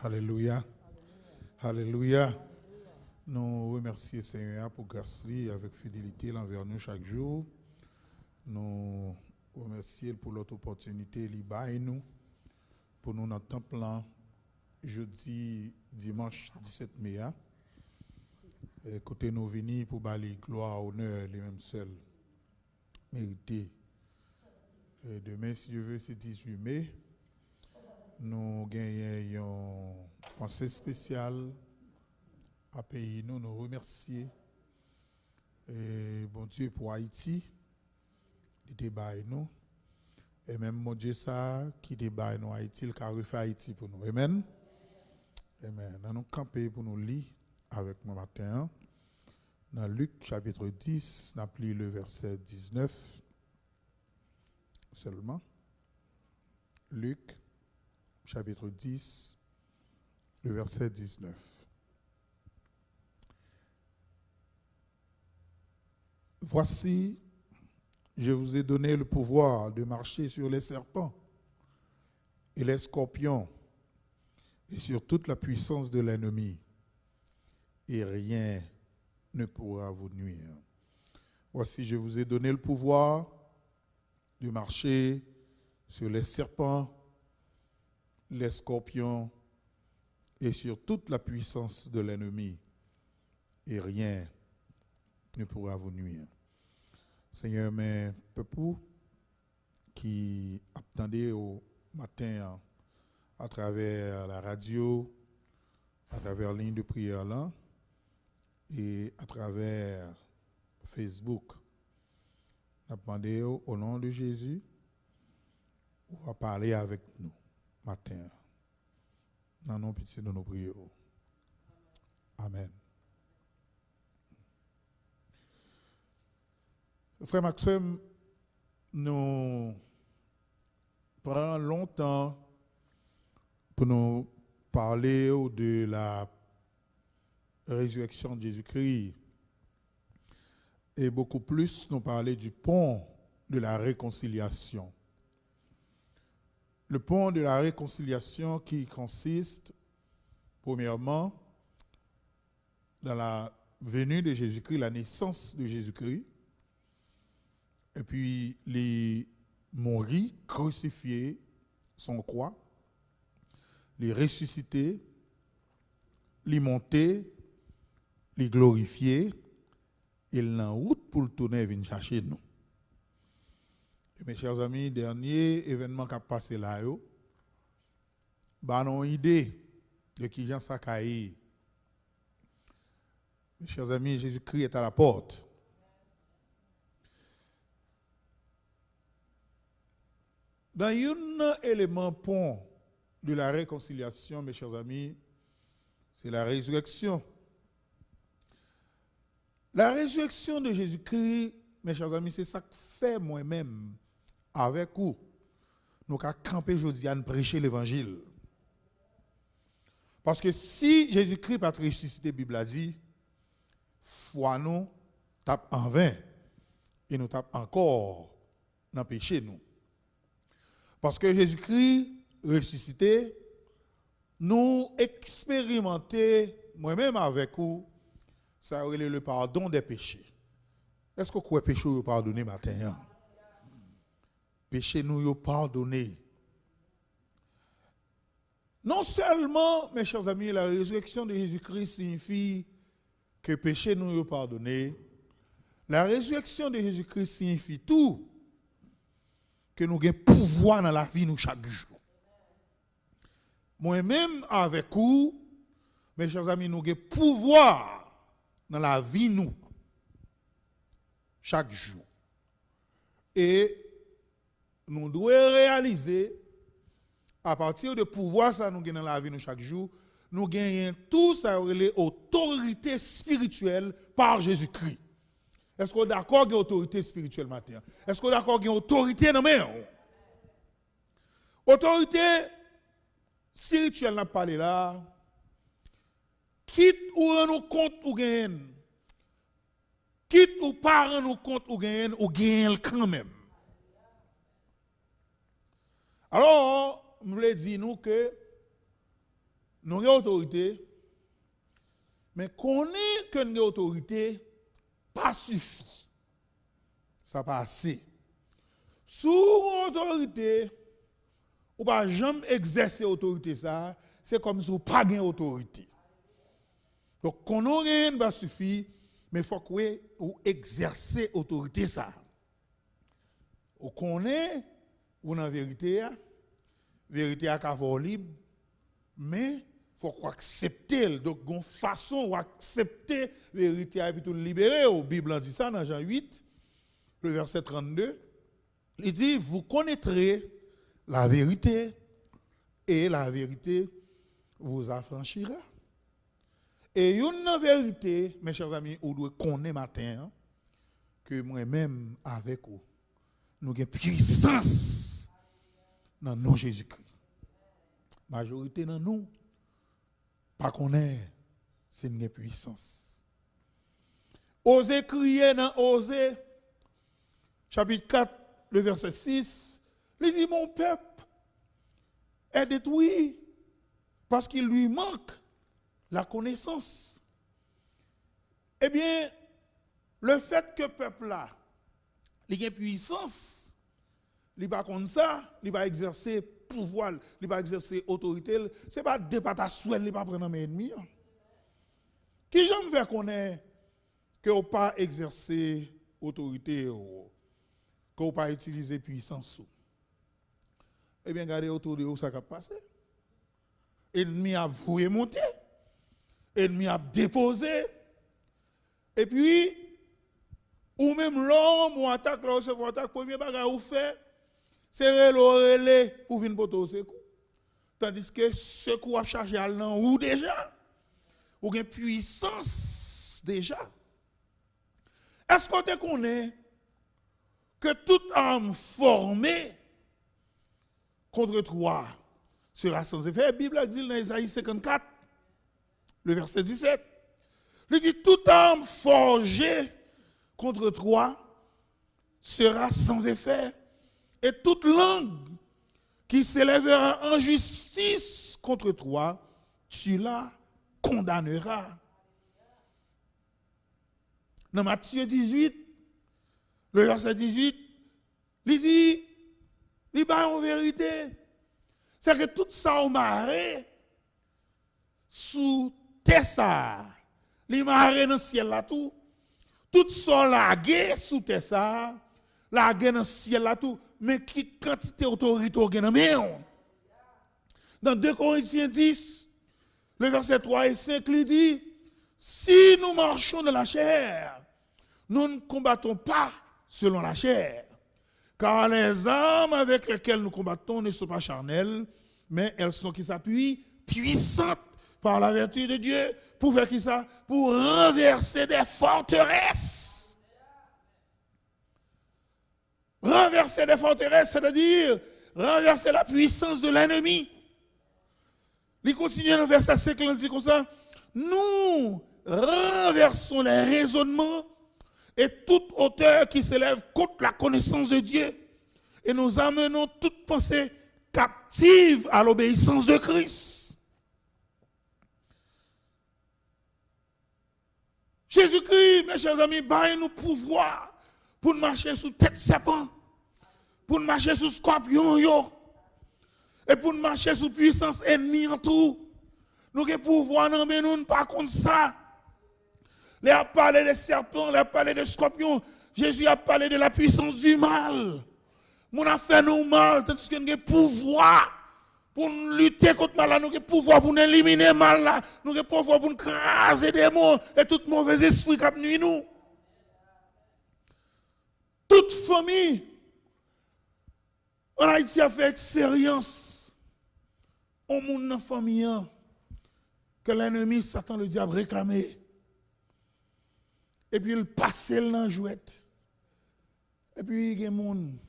Alléluia. Alléluia. Nous remercions le Seigneur pour grâce avec fidélité envers nous chaque jour. Nous remercions pour l'autre opportunité qu'il nous pour nous notre temple jeudi dimanche 17 mai. Côté nous venir pour balayer gloire, honneur les mêmes seuls mérités. Demain, si Dieu veut, c'est 18 mai. Nous gagnons une pensée spéciale à pays. Nous remercions. Bon Dieu pour Haïti, il débat nous. Et même mon Dieu ça qui débat nous Haïti, il a refait Haïti pour nous. Amen. Amen. Nous nous camper pour nous lire avec moi matin. Dans Luc chapitre 10, nous avons lu le verset 19 seulement. Luc chapitre 10, le verset 19. Voici, je vous ai donné le pouvoir de marcher sur les serpents et les scorpions et sur toute la puissance de l'ennemi, et rien ne pourra vous nuire. Voici, je vous ai donné le pouvoir de marcher sur les serpents, les scorpions et sur toute la puissance de l'ennemi, et rien ne pourra vous nuire. Seigneur, mes peuples qui attendaient au matin à travers la radio, à travers la ligne de prière là, et à travers Facebook, nous demandé au nom de Jésus, on va parler avec nous matin. Dans nos petits de nos prières. Amen. Frère Maxime, nous prenons longtemps pour nous parler de la résurrection de Jésus-Christ et beaucoup plus nous parler du pont de la réconciliation. Le pont de la réconciliation qui consiste, premièrement, dans la venue de Jésus-Christ, la naissance de Jésus-Christ, et puis les mourir, crucifiés, son croix, les ressusciter, les monter, les glorifier, et l'en route pour le tourner et venir chercher nous. Et mes chers amis, dernier événement qui a passé là, bah non idée de qui Jean Sakaï. Mes chers amis, Jésus-Christ est à la porte. Dans un élément pont de la réconciliation, mes chers amis, c'est la résurrection. La résurrection de Jésus-Christ, mes chers amis, c'est ça que fait moi-même avec vous. Nous avons campé aujourd'hui à prêcher l'évangile. Parce que si Jésus-Christ n'a pas ressuscité, la Bible a dit, foi nous tape en vain et nous tape encore dans le péché nous. Parce que Jésus-Christ ressuscité, nous expérimenté, moi-même avec vous, ça aurait le pardon des péchés. Est-ce que vous croyez que péché vous pardonné matin? Péché nous vous pardonné. Non seulement, mes chers amis, la résurrection de Jésus-Christ signifie que péché nous vous pardonné. La résurrection de Jésus-Christ signifie tout que nous avons pouvoir dans la vie nous chaque jour. Moi-même avec vous, mes chers amis, nous avons pouvoir dans la vie nous chaque jour. Et nous devons réaliser à partir de pouvoir ça nous avons dans la vie nous chaque jour, nous gagnons tout ça l'autorité spirituelle par Jésus-Christ. Est-ce qu'on est d'accord avec l'autorité spirituelle maintenant? Est-ce qu'on est d'accord avec l'autorité dans la main? Autorité spirituelle, n'a parlé là. Quitte ou rend nous compte ou gagne. Quitte ou pas rend nous compte ou gagne quand même. Alors, je voulais dire nous que nous avons autorité, mais connaître que nous avons autorité, pas suffit. Ça pas assez. Sous autorité, ou pas jamais exercer autorité ça, c'est comme si vous pas gain autorité. Donc qu'on n'a rien pas suffit, mais il faut que vous exercer autorité ça. Vous connaissez, vous en vérité, vérité à cavor libre, mais il faut accepter. Donc, une façon d'accepter la vérité et puis tout libérer. La Bible dit ça dans Jean 8, le verset 32. Il dit, vous connaîtrez la vérité et la vérité vous affranchira. Et une vérité, mes chers amis, vous devez connaître matin que moi-même avec vous, nous avons puissance dans nous Jésus-Christ. Majorité dans nous, pas qu'on est, c'est une puissance. Osez crier dans Osée, chapitre 4, le verset 6, il dit, mon peuple est détruit parce qu'il lui manque la connaissance. Eh bien, le fait que le peuple-là, il a une puissance, il va comme ça, il va exercer pouvoir, il va exercer autorité, ce n'est pas des patates souhait, il va prendre mes ennemis. Qui j'aime faire connaître que vous pas exercer autorité, que vous pas utiliser puissance. Eh bien, regardez autour de vous, ça va passer. L'ennemi a voué monter, l'ennemi a déposé, et puis, ou même l'homme ou attaque, là, vous attaque, premier bagage vous fait, c'est relais pour venir pour au secours. Tandis que ce coup a chargé à l'an ou déjà, ou une puissance déjà. Est-ce qu'on te connaît que toute arme formée contre toi sera sans effet? La Bible dit dans Isaïe 54, le verset 17, il dit toute arme forgée contre toi sera sans effet, et toute langue qui s'élèvera en justice contre toi, tu la condamneras. Dans Matthieu 18, le verset 18, il dit, il dit en vérité, c'est que tout ça au marais, sous Tessa, il marais dans le ciel là tout, tout ça lagué sous Tessa, lagué dans le ciel là tout, mais qui quantité d'autorité au gain dans 2 Corinthiens 10, le verset 3 et 5, il dit, si nous marchons dans la chair, nous ne combattons pas selon la chair, car les armes avec lesquelles nous combattons ne sont pas charnelles, mais elles sont qui s'appuient puissantes par la vertu de Dieu, pour faire qui ça? Pour renverser des forteresses. Renverser des forteresses, c'est-à-dire renverser la puissance de l'ennemi. Il continue dans le verset 5, il dit comme ça, nous renversons les raisonnements et toute hauteur qui s'élève contre la connaissance de Dieu et nous amenons toute pensée captive à l'obéissance de Christ. Jésus-Christ, mes chers amis, nous pouvoir pour marcher sous tête serpent, pour marcher sous scorpion, et pour marcher sous puissance ennemie en tout. Nous avons pouvoir, mais nous ne pas contre ça. Il a parlé des serpents, il a parlé des scorpions. Jésus a parlé de la puissance du mal. Nous avons fait nous mal, tandis que nous avons pouvoir pour lutter contre le mal, nous avons pouvoir pour éliminer le mal, nous avons pouvoir pour craser des mots et tout mauvais esprit qui nuit nous. Toute famille en Haïti a fait expérience au monde dans la famille que l'ennemi, Satan, le diable, réclamait. Et puis il passait dans la jouette. Et puis il y a des gens dans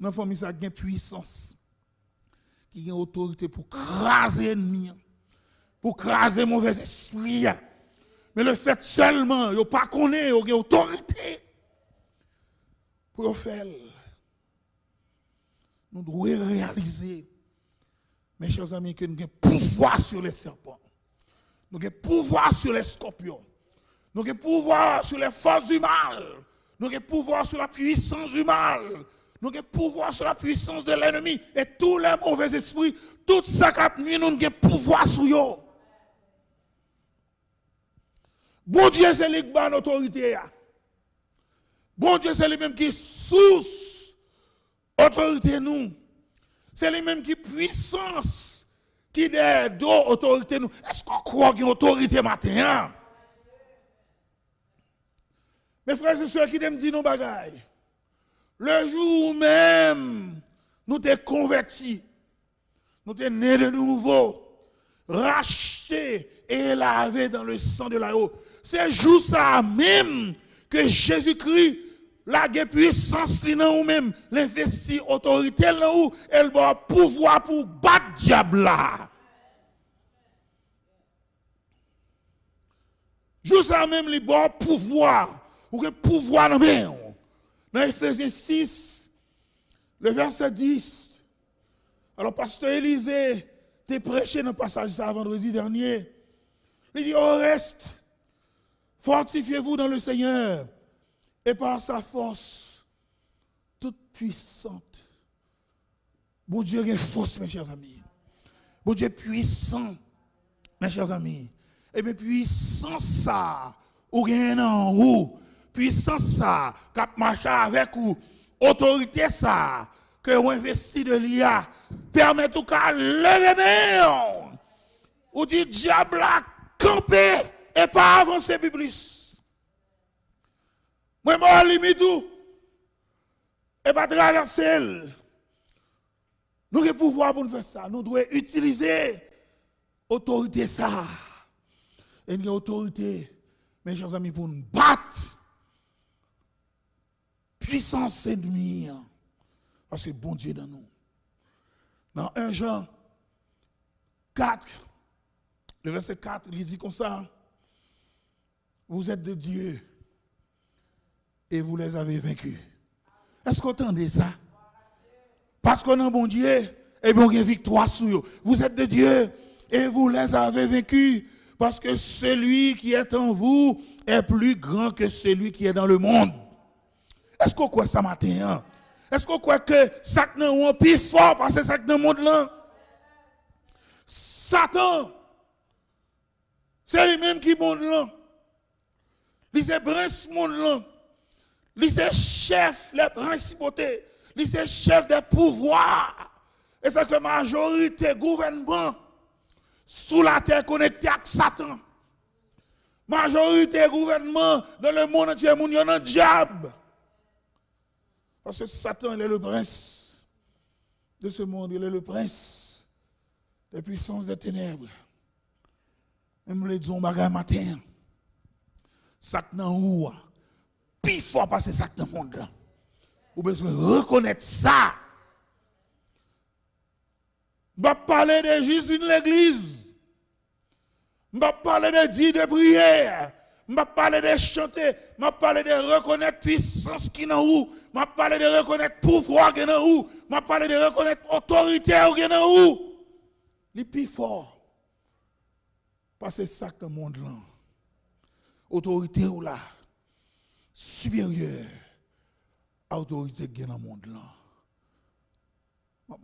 la famille qui a une puissance, qui a une autorité pour craser l'ennemi, pour craser mauvais esprit. Mais le fait seulement, il n'y a pas connaître, il y a une autorité pour faire. Nous devons réaliser, Mes chers amis, que nous avons pouvoir sur les serpents. Nous avons pouvoir sur les scorpions. Nous avons pouvoir sur les forces du mal. Nous avons pouvoir sur la puissance du mal. Nous avons pouvoir sur la puissance de l'ennemi. Et tous les mauvais esprits, tout ça qui nous avons pouvoir sur eux. Bon Dieu, c'est lui qui a l'autorité. Bon Dieu, c'est lui-même qui source autorité nous. C'est lui-même qui puissance, qui donne autorité nous. Est-ce qu'on croit qu'il y a une autorité matin? Mes frères et sœurs qui me disent nos bagailles. Le jour même, nous t'es convertis. Nous t'es nés de nouveau, rachetés et lavés dans le sang de l'agneau. C'est juste ça même que Jésus-Christ, la puissance dans nous-mêmes, l'investi autorité dans nous, elle va pouvoir pour battre diable là. Juste ça même, il va pouvoir, ou que pouvoir dans nous. Dans Ephésiens 6, le verset 10. Alors, pasteur Élisée, t'es prêché dans le passage ça vendredi dernier. Il dit, au reste, fortifiez-vous dans le Seigneur et par sa force toute puissante. Bon Dieu est force, mes chers amis. Bon Dieu est puissant, mes chers amis. Et bien, puissance ça, ou gagne en haut. Puissance ça, cap marcher avec ou autorité ça, que vous investissez de l'IA, permet tout cas lever ou dit diable à camper et pas avancer plus. Moi, je limite tout et pas traverser. Nous avons le pouvoir pour faire ça. Nous devons utiliser l'autorité ça. Et une autorité, mes chers amis, pour nous battre. Puissance ennemie. Parce que bon Dieu dans nous. Dans 1 Jean 4, le verset 4, il dit comme ça. Vous êtes de Dieu et vous les avez vaincus. Est-ce qu'on entendez ça? Parce qu'on a un bon Dieu, et bien on a une victoire sur eux. Vous êtes de Dieu et vous les avez vaincus. Parce que celui qui est en vous est plus grand que celui qui est dans le monde. Est-ce qu'on croit ça matin? Hein? Est-ce qu'on croit que ça n'est plus fort parce que ça dans le monde là? Satan, c'est lui-même qui monte là. Il c'est prince monde là. Il c'est chef des principautés. Il c'est chef des pouvoirs. Et c'est la majorité gouvernement sous la terre connectée avec Satan. Majorité gouvernement dans le monde entier, il y a un diable. Parce que Satan, il est le prince de ce monde, il est le prince des puissances des ténèbres. Même les disons bagarre matin. Satan ou plus fort parce que Satan dans le monde là. Vous besoin reconnaître ça. Je vais parler de juste une l'église. Je vais parler de dire de prière. Je vais parler de chanter. Je vais parler de reconnaître puissance qui est dans vous. Je vais parler de reconnaître pouvoir qui est dans vous. Je vais parler de reconnaître autorité qui est dans vous. Les plus forts. Parce que c'est ça dans le monde là. Autorité ou là. Supérieure à l'autorité qui est dans le monde là.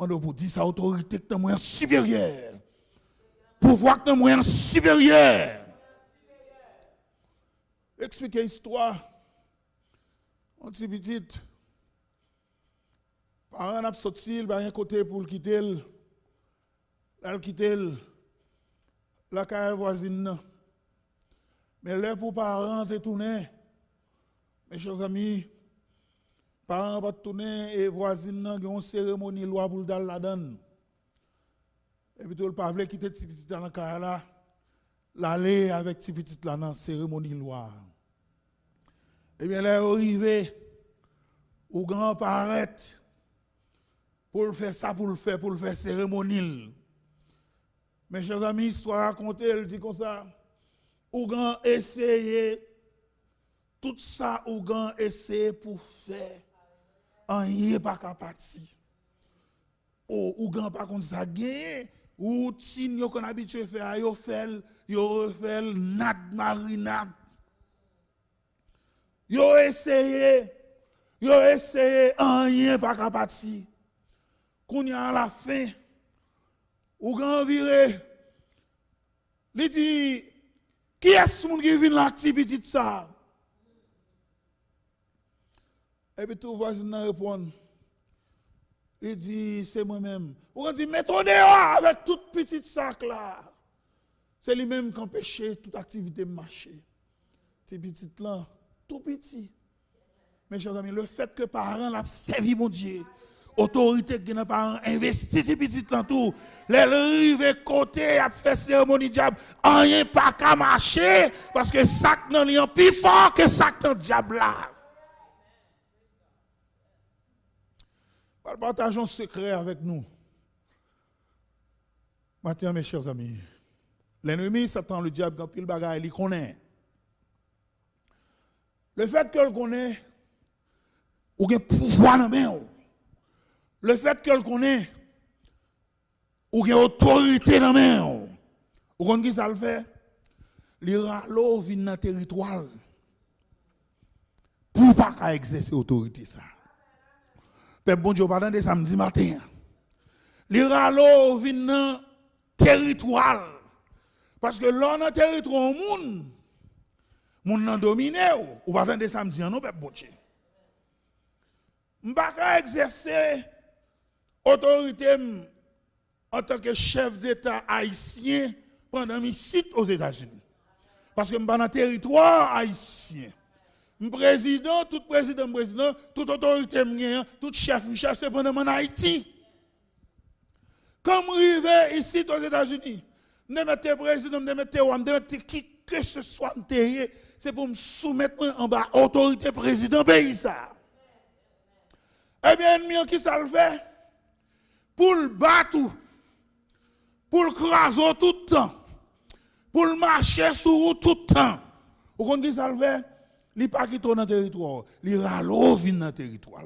Je vous dire ça, autorité qui est dans le moyen supérieur. Pouvoir qui est dans le moyen supérieur. Expliquer l'histoire. On dit petite. Parents n'a sorti, il va un côté pour le quitter. Elle quitte la carrière voisine. Mais là pour parents te tourner. Mes chers amis, parents vont tourner et voisine ont une cérémonie loi pour dans la donne. Et puis le pas veut quitter petit petit dans la carrière là. L'aller avec petit petit là dans cérémonie loi. Et bien là arrivé au grand paraît pour le faire ça pour le faire cérémonie. Mes chers amis, histoire racontée, elle dit comme ça. Ou grand essayer tout ça ou grand essayer pour faire en y pas capable. Ou grand pas comme ça gagner routine qu'on habitué faire, yo refait nat marinade. Yo essayé rien pas capati. Qu'on y a à la fin ou grand viré. Il dit qui est-ce qui vient la petite ça? Et puis tout voisin répond. Il dit, c'est moi-même. On dit, mettons dehors avec toute petite sac là. C'est lui-même qui empêche toute activité de marcher. Ces petites là, tout petit. Mes chers amis, le fait que parents l'ont servi, mon Dieu, autorité que les parents investissent ces petites là tout, les rives côté, a fait cérémonie diable, rien pas qu'à marcher, parce que sac nan li en plus fort que sac nan diable là. Partageons ce secret avec nous. Maintenant, mes chers amis, l'ennemi, Satan, le diable, quand il bagaille, il connaît. Le fait qu'il connaît, ou qu'il y a pouvoir dans la main. Le fait qu'il connaît, ou qu'il y a autorité dans la main. Ou qu'on qui ça le fait? Les râleaux viennent dans le territoire. Pour pas exercer l'autorité ça. Peuple bon Dieu, pardon de samedi matin. Les râleaux viennent dans le territoire. Parce que là, dans le territoire, le monde n'a dominé. Ou pardon de samedi, non, peuple bon Dieu. Je ne peux pas exercer autorité en tant que chef d'État haïtien pendant mes sites aux États-Unis. Parce que je suis dans le territoire haïtien. Président, tout président, toute autorité, tout chef, c'est pendant en Haïti. Comme je suis ici aux États-Unis, je vais mettre président, je vais mettre qui que ce soit, c'est pour me soumettre en bas autorité président pays ça. Eh bien, ennemi, qui ça le fait? Pour le battre, pour le craser tout le temps, pour le marcher sur tout le temps. Vous comprenez qui ça le fait? Il n'est pas quitté dans le territoire, il râle vient dans le territoire.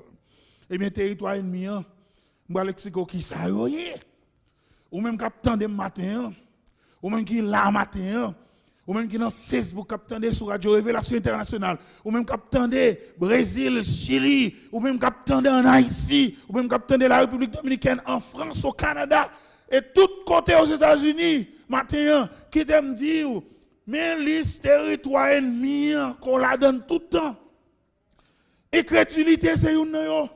Eh bien, territoire ennemi, je vais l'expliquer qui ça y est. Ou même capitaine de matin, ou même qui est là matin, ou même qui est dans Facebook, capitaine sur Radio Révélation Internationale, ou même capitaine de Brésil, Chili, ou même capitaine en Haïti, ou même capitaine de la République Dominicaine, en France, au Canada, et tout côté aux États-Unis, matin, qui t'aime dire, mais liste territoire ennemi qu'on la donne tout le temps. Et crédulité, c'est une yo.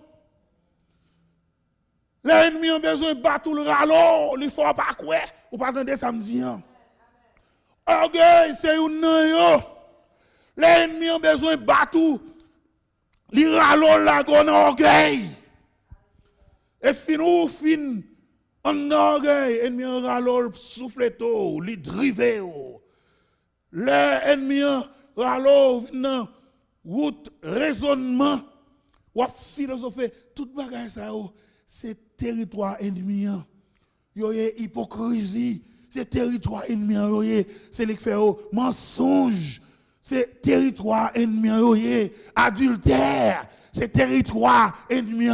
L'ennemi a besoin de battre le râleau, il faut pas quoi, ou pas attendre samedi. Orgueil, c'est une yo. L'ennemi a besoin de battre le râleau, la gonne orgueil. Et fin, en orgueil, l'ennemi a râleau, souffle tout, li drive. L'ennemi râleau vient route raisonnement ou philosophie toute bagaille ça c'est territoire ennemi yo hypocrisie c'est territoire ennemi c'est les fait mensonge c'est territoire ennemi adultère c'est territoire ennemi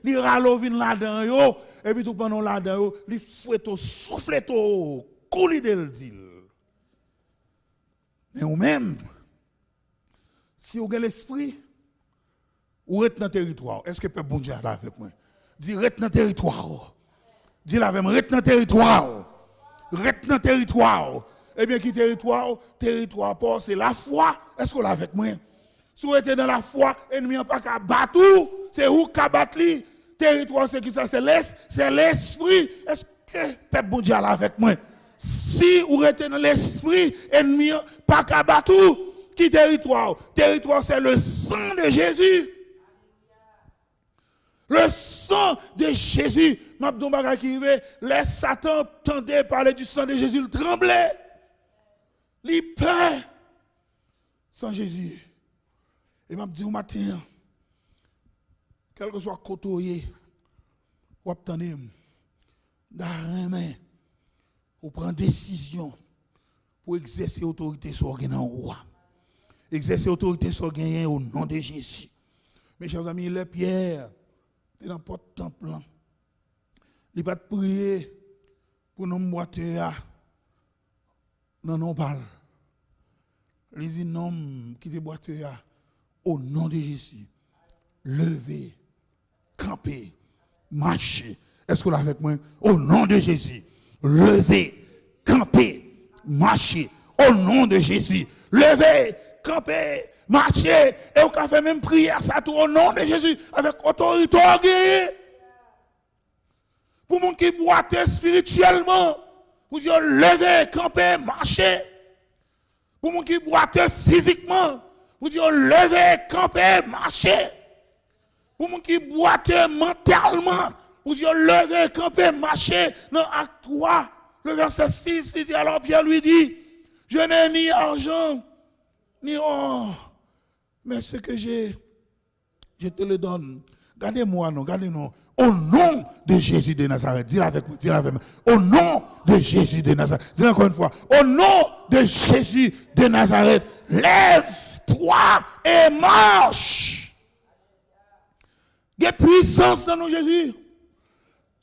li râleau vient là-dedans yo et puis tout pendant là-dedans yo li fouette souffle tout couler de dit. Mais ou même, si vous avez l'esprit, vous êtes dans le territoire. Est-ce que le peuple bon Dieu est là avec moi? Dis, reste dans le territoire. Dis là avec moi, reste dans le territoire. Reste dans le territoire. Eh bien, qui territoire? Territoire, c'est la foi. Est-ce que vous êtes avec moi? Si vous êtes dans la foi, l'ennemi n'a pas qu'à battre. C'est où qu'à battre? Territoire, c'est qui ça? C'est l'esprit. Est-ce que le peuple bon Dieu est là avec moi? Si vous êtes dans l'esprit, ennemi, pas qu'à battre, qui territoire? Territoire, c'est le sang de Jésus. Le sang de Jésus. Mabdou Baga qui veut, les Satan tendaient parler du sang de Jésus, il tremblait. Il peur. Sans Jésus. Et Mabdou au matin, quel que soit côté, ou attendez, dans main. Pour prendre décision pour exercer autorité sur le roi. Exercer autorité sur le au nom de Jésus. Mes chers amis, les pierres, c'est dans le temple. Il va prier pour nous boiter non parle. Les noms qui te boiter au nom de Jésus. Levez, camper, marcher. Est-ce que vous l'avez avec moi? Au nom de Jésus. Levez, camper, marcher. Au nom de Jésus. Levez, camper, marcher. Et vous avez même prière ça tout au nom de Jésus. Avec autorité orgueilleuse. Pour les gens qui boitent spirituellement. Pour dire levez, camper, marcher. Pour les gens qui boitent physiquement. Pour dire levez, camper, marcher. Pour les gens qui boitent mentalement. Pour dire lever, camper, marcher. Dans Acte 3, le verset 6, il dit alors Pierre lui dit, je n'ai ni argent, ni or, mais ce que j'ai, je te le donne. Gardez-moi, non, gardez-nous. Au nom de Jésus de Nazareth, dis-le avec moi, dis-le avec moi. Au nom de Jésus de Nazareth, dis-le encore une fois. Au nom de Jésus de Nazareth, lève-toi et marche. Il y a puissance dans nous, Jésus.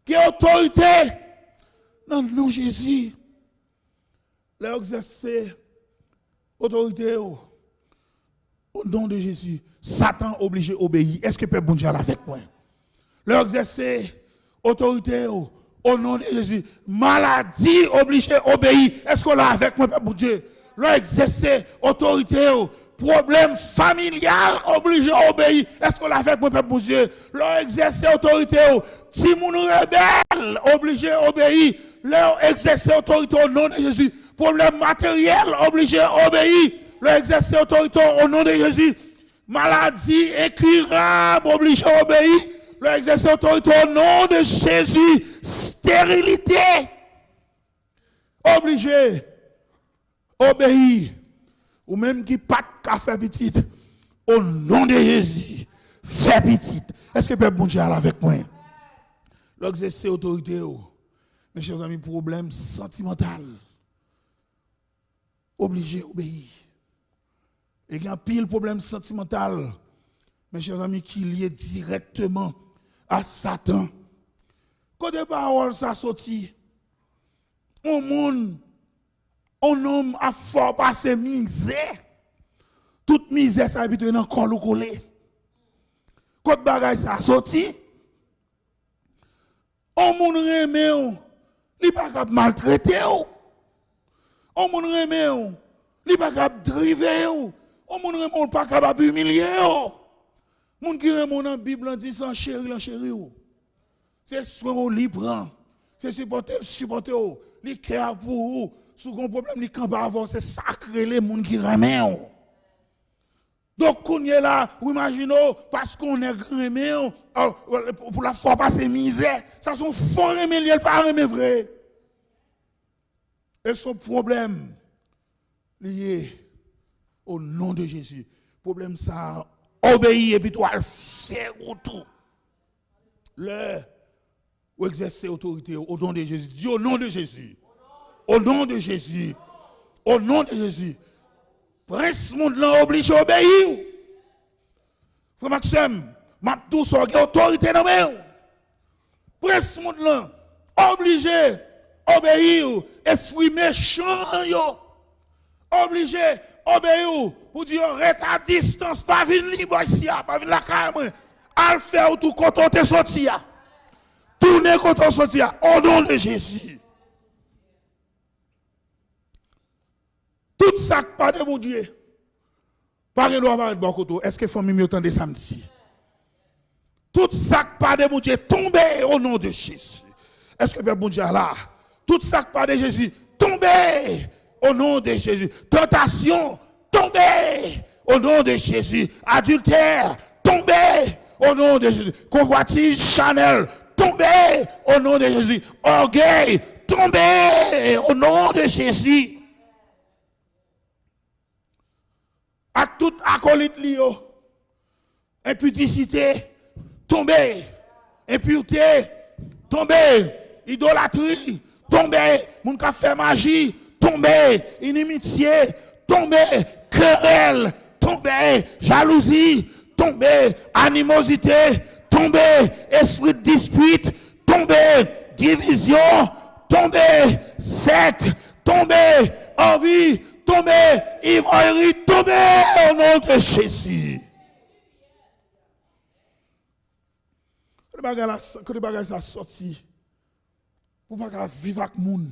Il y a autorité dans nous, Jésus. L'exercer autorité au nom de Jésus. Satan obligé d'obéir. Est-ce que peut bon Dieu avec moi? L'exercer autorité au nom de Jésus. Maladie obligée d'obéir. Est-ce qu'on l'a avec moi, Père bon Dieu? L'exercer autorité problème familial obligé d'obéir. Est-ce qu'on l'a avec moi, Père bon Dieu? L'exercer autorité si mon rebelle obligé d'obéir. L'exercer autorité au nom de Jésus. Problème matériel obligé d'obéir. L'exercer autorité au nom de Jésus. Maladie incurable obligé d'obéir. L'exercer autorité au nom de Jésus. Stérilité obligé obéir. Ou même qui pas de faire petite. Au nom de Jésus. Fais petite. Est-ce que Père bon Dieu est avec moi? L'exercer autorité. Mes chers amis, problème sentimental. Obligé d'obéir. Et il y a un pile problème sentimental. Mes chers amis, qui lié directement à Satan. Quand des paroles ça sorti, un monde, un homme a fort passé misère. Toute misère ça habite dans le col collé. Quand bagage ça sorti, un monde remet, il pas capable maltraiter. Un monde remet, il pas capable driver. Un monde remet, pas capable humilier. Moun qui remet dans la Bible dit sans chéri, c'est soin on li prend. C'est supporter, li care pour vous. Si vous avez un problème, li camp avant, c'est sacré les moun qui remet. Donc, qu'on est là, vous imaginez, parce qu'on est remet, pour la fois passer misère, ça sont fort remet, il pas remet vrai. Et son problème lié au nom de Jésus. Problème ça, obéir et puis toi, faire tout. Ou exercer autorité au nom de Jésus. Dis au nom de Jésus. Au nom de Jésus. Au nom de Jésus. Prince monde là obligé à obéir. Frère Maxime, m'a tout ça autorité dans main. Prince monde là obligé à obéir. Esprit méchant yo. Obligé à obéir pour dire reste à distance, pas venir libre ici, pas venir la caille. Al faire tout quand on te sorti. Tournez quand on sorti au nom de Jésus. Tout ça pas de mon Dieu. Pas de loi, pas de bon côté. Est-ce que famille mieux de samedi? Tout ça pas de mon Dieu tombé au nom de Jésus. Est-ce que bon Dieu là? Tout ça pas de Jésus tombé au nom de Jésus. Tentation tombé au nom de Jésus. Adultère tombé au nom de Jésus. Convoitise Chanel tombé au nom de Jésus. Orgueil tombé au nom de Jésus. À tout acolyte lié, impudicité, tomber, impureté, tomber, idolâtrie, tomber, moun ka fait magie, tomber, inimitié, tomber, querelle, tomber, jalousie, tomber, animosité, tomber, esprit de dispute, tomber, division, tomber, secte, tomber, envie, tomber, ivrognerie, tomber au nom de Jésus. Que les bagages sont sortis, pour ne pas vivre avec le monde.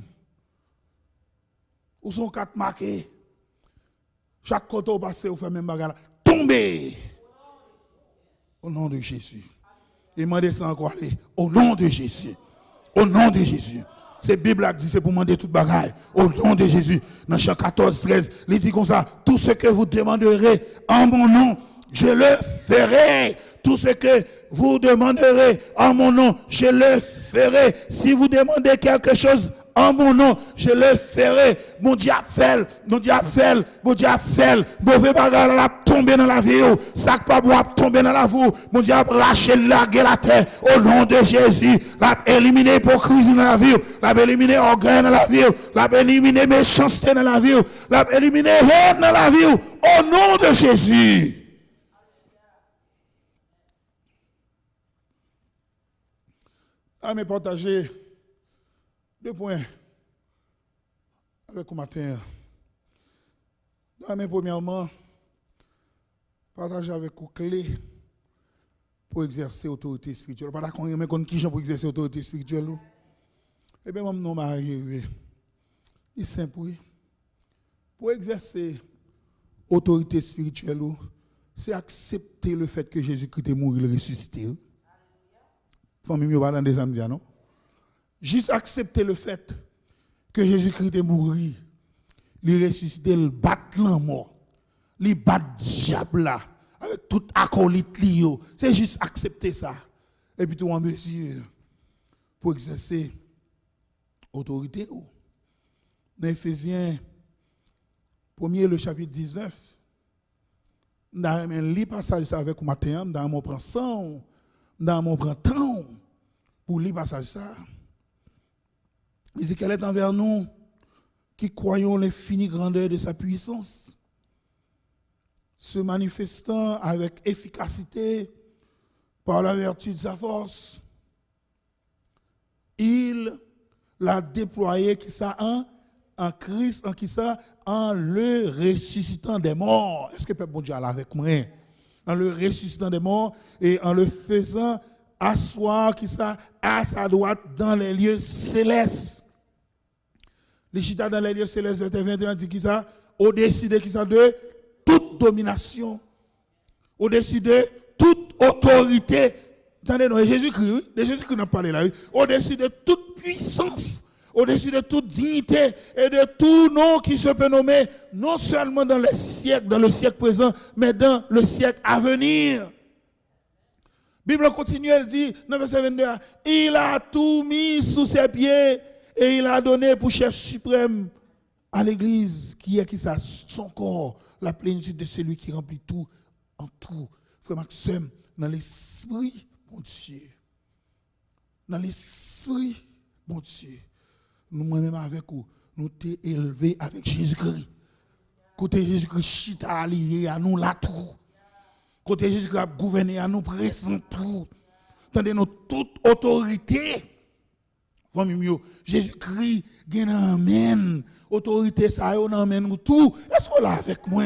Ou sont quatre marqués. Chaque côté où passe, vous faites même bagarre. Tombez au nom de Jésus. Et demandez ça encore aller. Au nom de Jésus. Au nom de Jésus. C'est Bible qui dit, c'est pour demander toute bagaille. Au nom de Jésus. Dans Jean 14, 13, il dit comme ça, tout ce que vous demanderez en mon nom, je le ferai. Tout ce que vous demanderez en mon nom, je le ferai. Si vous demandez quelque chose en mon nom, je le ferai. Mon Dieu fait, mon Dieu fait, mon Dieu fait. Mauvais bagarre la tomber dans la vie. Sac pas bois tomber dans la vie. Mon Dieu a lâché la terre. Au nom de Jésus, l'a éliminé l'hypocrisie dans la vie. L'a éliminé orgueil dans la vie. L'a éliminé méchanceté dans la vie. L'a éliminé haine dans la vie. Au nom de Jésus. À me partager 2 points avec vous matin. Premièrement, partager avec vous clé pour exercer l'autorité spirituelle. Pas d'accord, mais qu'on qui pour exercer l'autorité spirituelle. Eh bien, mon nom m'a arrivé. Il est simple, oui. Pour exercer l'autorité spirituelle, c'est accepter le fait que Jésus-Christ est mort, il est ressuscité. Famille, vous parlez des âmes, non? Juste accepter le fait que Jésus-Christ est mort, il est ressuscité, il bat la mort, il bat le diable là, avec tout acolyte lié. C'est juste accepter ça. Et puis tout en mesure pour exercer autorité. Dans Éphésiens 1er, le chapitre 19, dans un passage avec vous matin, dans mon prend 100, dans mon prend temps pour lire passage ça. Il dit qu'elle est envers nous qui croyons l'infinie grandeur de sa puissance, se manifestant avec efficacité par la vertu de sa force. Il l'a déployé qui ça en Christ, en qui ça, en le ressuscitant des morts. Est-ce que peut bon Dieu aller avec moi? En le ressuscitant des morts et en le faisant asseoir qui ça à sa droite dans les lieux célestes. Les chita dans les lieux célestes, verset 21 dit qui ça? Au-dessus de qui ça? De toute domination. Au-dessus de toute autorité. Attendez, non, Jésus-Christ, oui? De Jésus-Christ n'a parlé là, oui? Au-dessus de toute puissance, au-dessus de toute dignité et de tout nom qui se peut nommer, non seulement dans les siècles, dans le siècle présent, mais dans le siècle à venir. La Bible continue, elle dit, dans verset 22, il a tout mis sous ses pieds et il a donné pour chef suprême à l'Église, qui est qui ça, son corps, la plénitude de celui qui remplit tout en tout. Frère Maxime, dans l'esprit, mon Dieu, dans l'esprit, mon Dieu, nous moi-même avec vous, nous t'es élevés avec Jésus-Christ. Côté Jésus-Christ, chita allié à nous là tout. Côté Jésus-Christ a gouverné à nous présent tout. Tendez nous toute autorité. Jésus-Christ, gagne amen. Autorité, ça y amène nous tout. Est-ce qu'on l'a avec moi?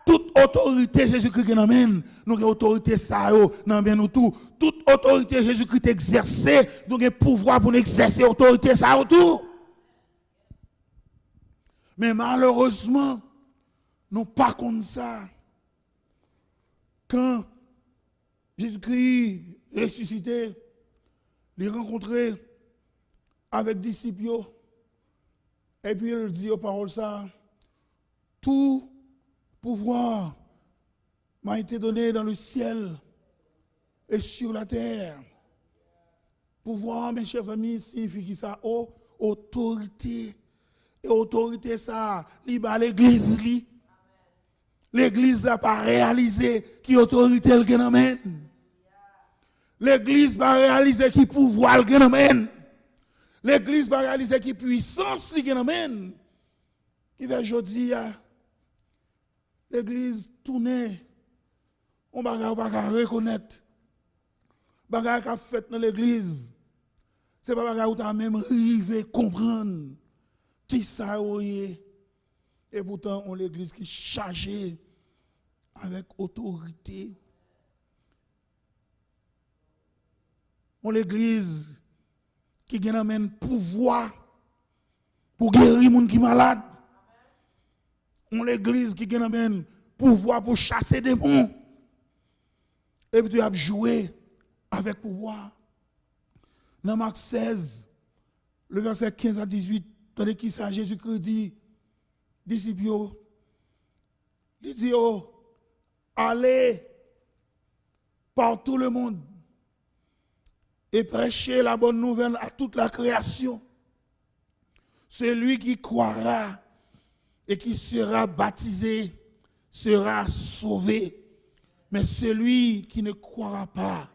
Toute autorité, Jésus-Christ, gagne amen. Nous avons autorité, ça y amène nous tout. Toute autorité, Jésus-Christ exercée. Nous avons pouvoir pour exercer autorité, ça y tout. Mais malheureusement, nous pas comme ça. Quand Jésus-Christ ressuscité, les rencontré avec des disciples, et puis il dit aux paroles ça, tout pouvoir m'a été donné dans le ciel et sur la terre. Pouvoir, mes chers amis, signifie ça, autorité. Et autorité ça, l'église li. L'église n'a pas réalisé qui autorité elle gagne amène. L'église n'a pas réalisé qui pouvoir elle gagne amène. L'église n'a pas réalisé qui puissance elle gagne amène. Qui va aujourd'hui l'église tourner. On va pas reconnaître. Bagarre qu'a fait dans l'église. C'est pas parce que tu as même arrivé à comprendre qui ça est. Et pourtant, on l'église qui est chargée avec autorité. On l'église qui a un pouvoir pour guérir les gens qui sont malades. On l'église qui a un pouvoir pour chasser des démons. Et puis tu as joué avec pouvoir. Dans Marc 16, le verset 15 à 18, tandis qu'il ça Jésus-Christ dit, disciples, il dit, allez par tout le monde et prêchez la bonne nouvelle à toute la création. Celui qui croira et qui sera baptisé sera sauvé. Mais celui qui ne croira pas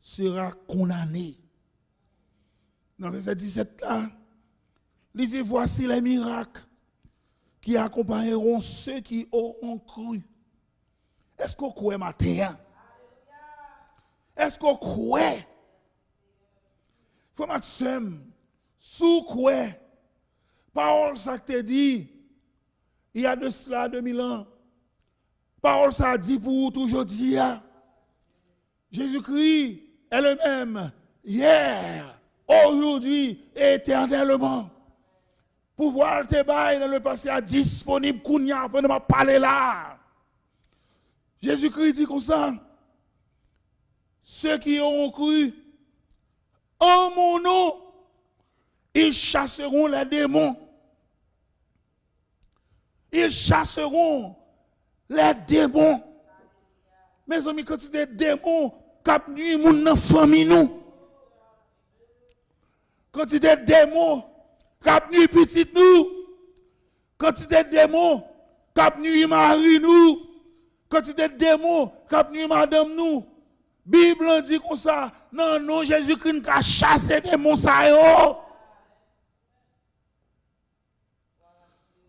sera condamné. Dans le verset 17 là, il dit, voici les miracles qui accompagneront ceux qui auront cru. Est-ce qu'on croit matin? Est-ce qu'on croit? Faut m'attendre. Sous quoi? Parole ça que te dit, il y a de cela 2000 ans. Parole ça dit pour toujours dire. Jésus-Christ est le même hier, aujourd'hui et éternellement. Pouvoir te bailler dans le passé à disponible kounya pour ne pas parler là. Jésus-Christ dit comme ça. Ceux qui auront cru en mon nom, ils chasseront les démons. Ils chasseront les démons. Mes amis, quand il y a des démons, cap nuit moun nan famille nous. Quand il y a des démons, cap nuit petit nous. Quand il y a des démons, cap nuit mari nous. Quand il y a des démons, cap nuit madame nous. Bible dit comme ça, non, non, Jésus-Christ a chassé des démons ça yo.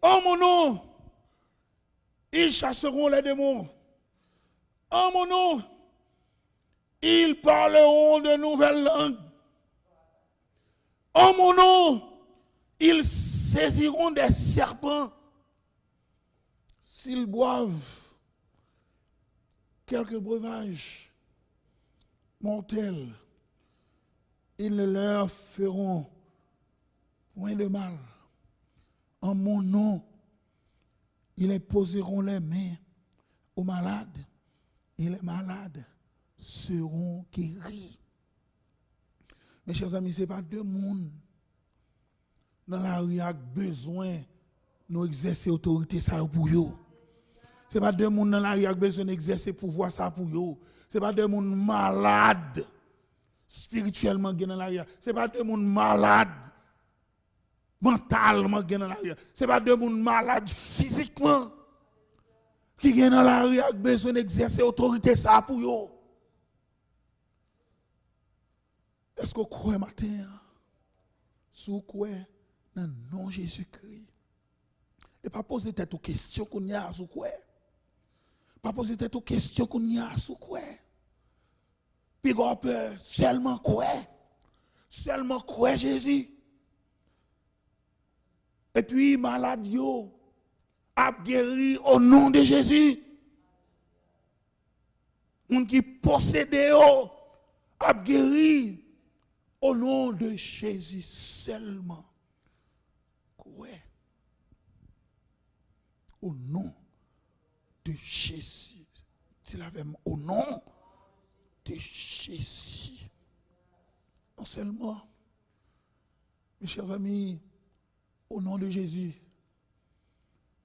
En mon nom, ils chasseront les démons. En mon nom, ils parleront de nouvelles langues. En mon nom, ils saisiront des serpents. S'ils boivent quelques breuvages mortels, ils ne leur feront point de mal. En mon nom, ils imposeront les mains aux malades et les malades seront guéris. Mes chers amis, ce n'est pas deux mondes dans la rue qui ont besoin de exercer autorité ça pour eux. Ce n'est pas deux mondes dans la rue qui ont besoin d'exercer pouvoir ça pour eux. Ce n'est pas deux mondes malades spirituellement dans la rue. Ce n'est pas deux mondes malades mentalement dans la rue. Ce n'est pas deux mondes malades physiquement qui sont dans la rue qui ont besoin d'exercer autorité ça pour eux. Est-ce que vous croyez matin? Si vous croyez dans le nom de Jésus-Christ. Et pas poser tête aux questions qu'on y a sous quoi. Pas poser tête aux questions qu'on y a sous quoi. Puis on peut seulement quoi. Seulement quoi Jésus. Et puis malade yo a guéri au nom de Jésus. On qui possède yo a guéri au nom de Jésus seulement. Quoi? Au nom de Jésus. S'il avait au nom de Jésus. Non seulement, mes chers amis, au nom de Jésus,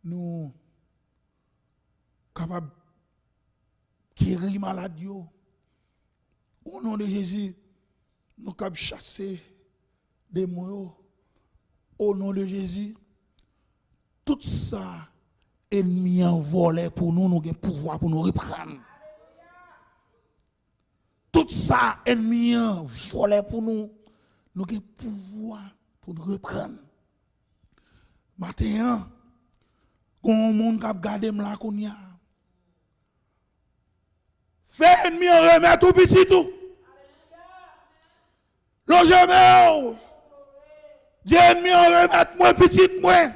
nous capables de guérir maladie. Au nom de Jésus, nous capables de chasser des mots. Au nom de Jésus, tout ça, ennemi en volé pour nous, nous avons pouvoir pour nous reprendre. Tout ça, ennemi en volé pour nous, nous avons pouvoir pour nous reprendre. Maintenant, quand on monde qui a gardé là qu'on y a. Fait ennemi en remettre tout petit tout. Logement. Dieu ennemi en remettre moi petit moi.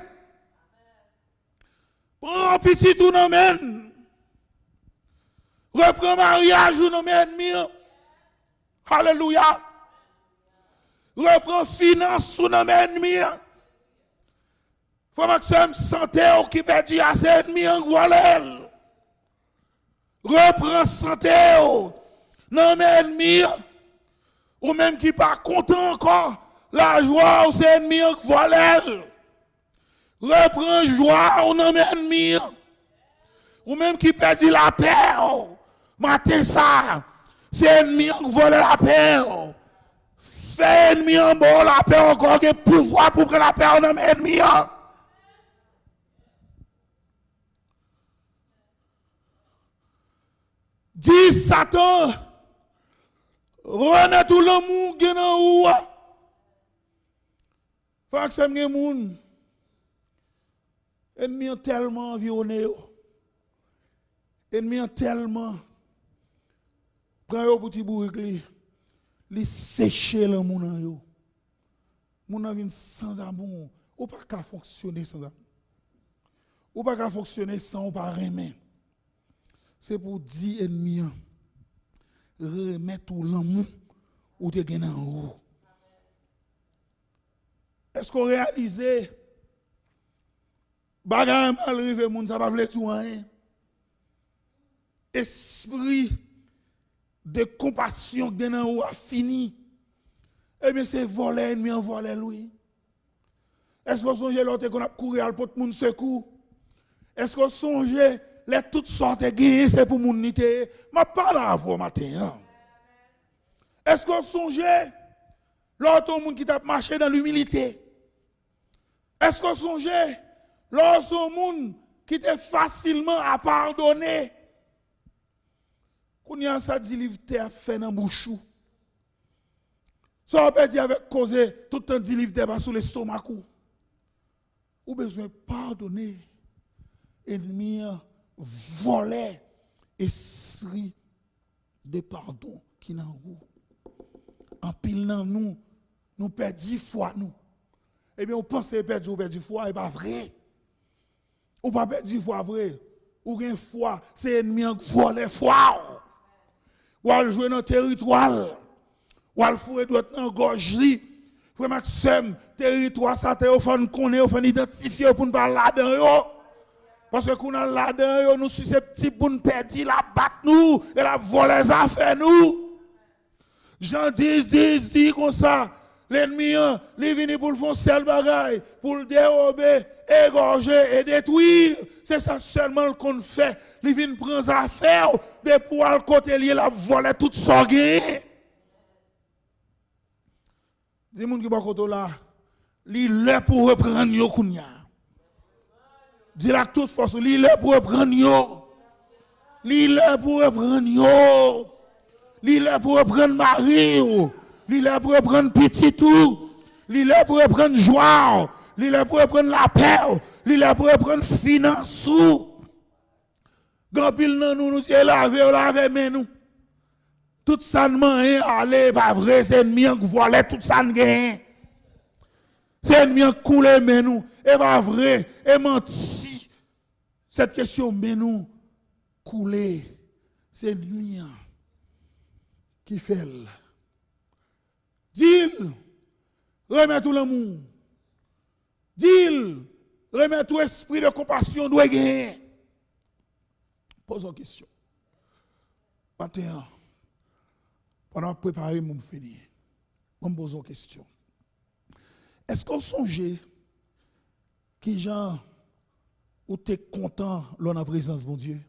Prends petit tout non men. Reprends mariage ou non ennemi. Alléluia. Reprends finance ou non ennemi. Faut Maxime santé qui perdit à ses ennemis en voilel. Reprends santé non ennemi. Ou même qui pas content encore la joie ou ses ennemis en voilel. Reprends joie ou non ennemi. Ou même qui perdit la paix. Matin ça, c'est ennemi qui vole la paix. Fait ennemi en bon la paix encore que pouvoir pour que la paix en ennemi. Dis Satan, remets tout l'amour qui est dans ou. Faut que ça me moun. Ennemi ont tellement environné. Ennemi ont tellement prend yo petit bourrique li sécher l'amour nan yo. Moun nan vinn sans amour, ou pas ka fonctionner sans amour. Ou pas ka fonctionner sans ou pas aimer. C'est pour dire ennemi remettre tout l'amour ou te gen en haut. Est-ce qu'on réalise bagay mal rive moun ça pas vle tout rien. Esprit de compassion que en haut a fini. Eh bien c'est voler ennemi en voler lui. Est-ce qu'on songe l'autre qu'on a courir al pour moun secours? Est-ce qu'on songe les toutes sortes de gagner c'est pour moun nité? Ma pas là avant matin. Est-ce qu'on songe l'autre monde qui t'a marché dans l'humilité? Est-ce qu'on songe l'autre monde qui était facilement à pardonner? Qu'on y a ça dit livre te fait dans bouchou. Ça on peut dire avec cause tout le temps dit livre te sous l'estomac ou besoin pardonner ennemi voler esprit de pardon qui dans vous. En pile dans nous perd 10 fois nous. Eh bien on pense que perd 10 fois et pas vrai. Ou pas perd 10 fois vrai. Ou gen fois c'est ennemi voler foi. Ou al jouer dans territoire. Ou al fouer doit dans gorge li. Frère Maxime, territoire ça te faut connaître, faut identifier pour ne pas là-dedans yo. Parce que qu'on a là-dedans yo nous susceptibles pour nous perdre la battre nous et la voler les affaires nous. Jean 10 comme ça. L'ennemi, il vient pour le faire seul bagaille, pour le dérober, égorger et détruire. C'est ça seulement qu'on fait. Il vient prendre des affaires, de pouvoir le côté lié, la voler toute sorgue. Dis moun qui va côté là, il est pour reprendre yo kounya. Dis la toute force, il est pour reprendre yo. Il est pour reprendre yo. Il est pour reprendre Marie. Il est pour prendre petit tout. Il est pour prendre joie. Il est pour prendre la paix. Il est pour prendre finance. Quand pile nous nous laver mais nous. Tout ça ne mange aller pas vrai, c'est ennemi qui volait tout ça ne gagne. C'est ennemi qui coule mais nous et pas vrai et menti. Cette question mais nous couler, c'est ennemi qui fait. Dis-le, remets tout l'amour. Dis-le, remets tout esprit de compassion doit gagner. Pose une question. Matin, pendant que préparer mon fini, je me pose une question. Est-ce qu'on songe qui gens ou t'es content dans la présence de mon Dieu?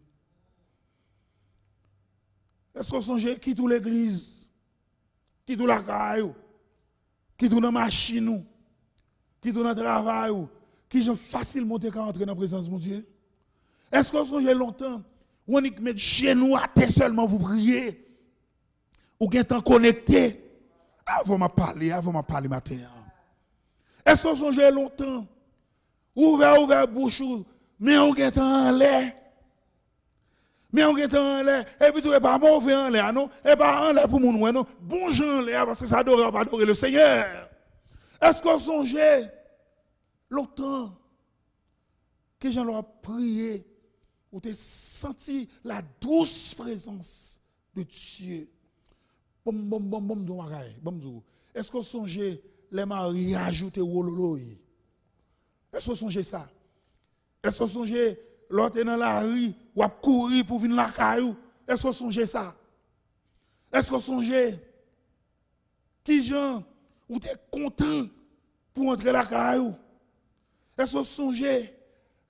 Est-ce qu'on songe qui tout l'église? Qui tout la caille, qui tout dans la machine, qui tout dans le travail, qui sont facilement entrer dans la présence de mon Dieu? Est-ce qu'on songe longtemps, ou on met genoux à terre seulement pour prier, ou qu'on est connecté? Avant de parler matin. Est-ce qu'on songe longtemps, ouvert bouche, mais on est en l'air? Mais on est en l'air, et puis tu n'es pas mauvais en l'air, non? Et pas en l'air pour mon non? Bon gens en l'air, parce que ça adore pas adorer le Seigneur. Est-ce qu'on songeait longtemps que j'en leur prié, ou tu senti la douce présence de Dieu? Est-ce qu'on songeait les mariages ou tes wololoï? Est-ce qu'on songeait ça? Est-ce qu'on songeait l'autre dans la rue ou à courir pour venir la caillou? Est-ce qu'on songeait ça? Est-ce qu'on songeait qui gens ou t'es content pour entrer la caillou? Est-ce qu'on songeait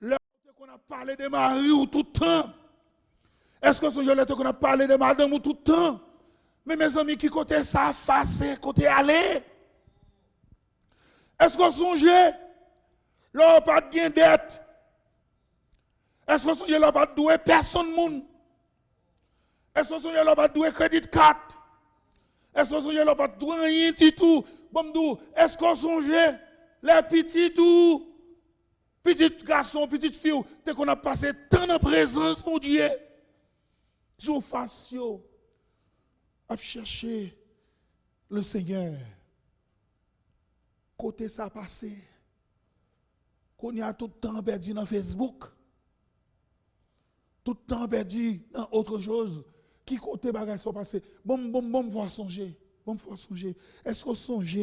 l'heure qu'on a parlé de mari ou tout le temps? Est-ce qu'on songeait l'heure qu'on a parlé de madame ou tout le temps? Mais mes amis, qui côté ça, face, côté aller? Est-ce qu'on songeait là, pas de gain dette? Est-ce qu'on songeait là, pas de doué personne monde? Est-ce qu'on songeait là, pas de doué crédit carte? Est-ce qu'on songeait là, pas de doué rien du tout? Bon, est-ce qu'on songeait les petits tout? Petits garçons, petites filles, dès qu'on a passé tant de présence, mon Dieu, ils face à chercher le Seigneur. Côté ça passé, qu'on y a tout le temps perdu dans Facebook, tout le temps perdu dans autre chose, qui côté bagage sont passé. Bon, voir songer. Est-ce qu'on songe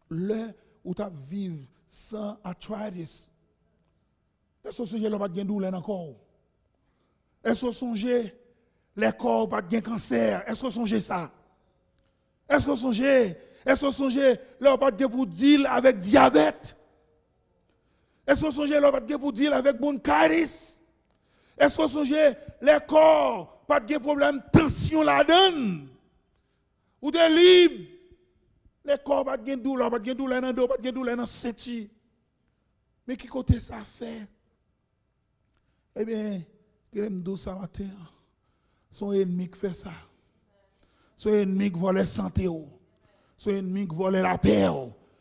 là où tu vivre sans arthritis? Est-ce qu'on songe là pas de douleur encore? Est-ce qu'on songe les corps pas de cancer? Est-ce qu'on songe ça? Est-ce qu'on songe là pas de pour deal avec diabète? Est-ce qu'on songe là pas de pour deal avec bronchitis? Est-ce qu'on songe les corps pas de problème tension là-dedans? Ou de libre? Les corps pas de douleur dans le dos, pas de douleur dans le ceinture. Mais qui côté ça fait? Eh bien, je me ça matin. Son ennemi qui fait ça. Son ennemi qui vole la santé. Son ennemi qui vole la paix.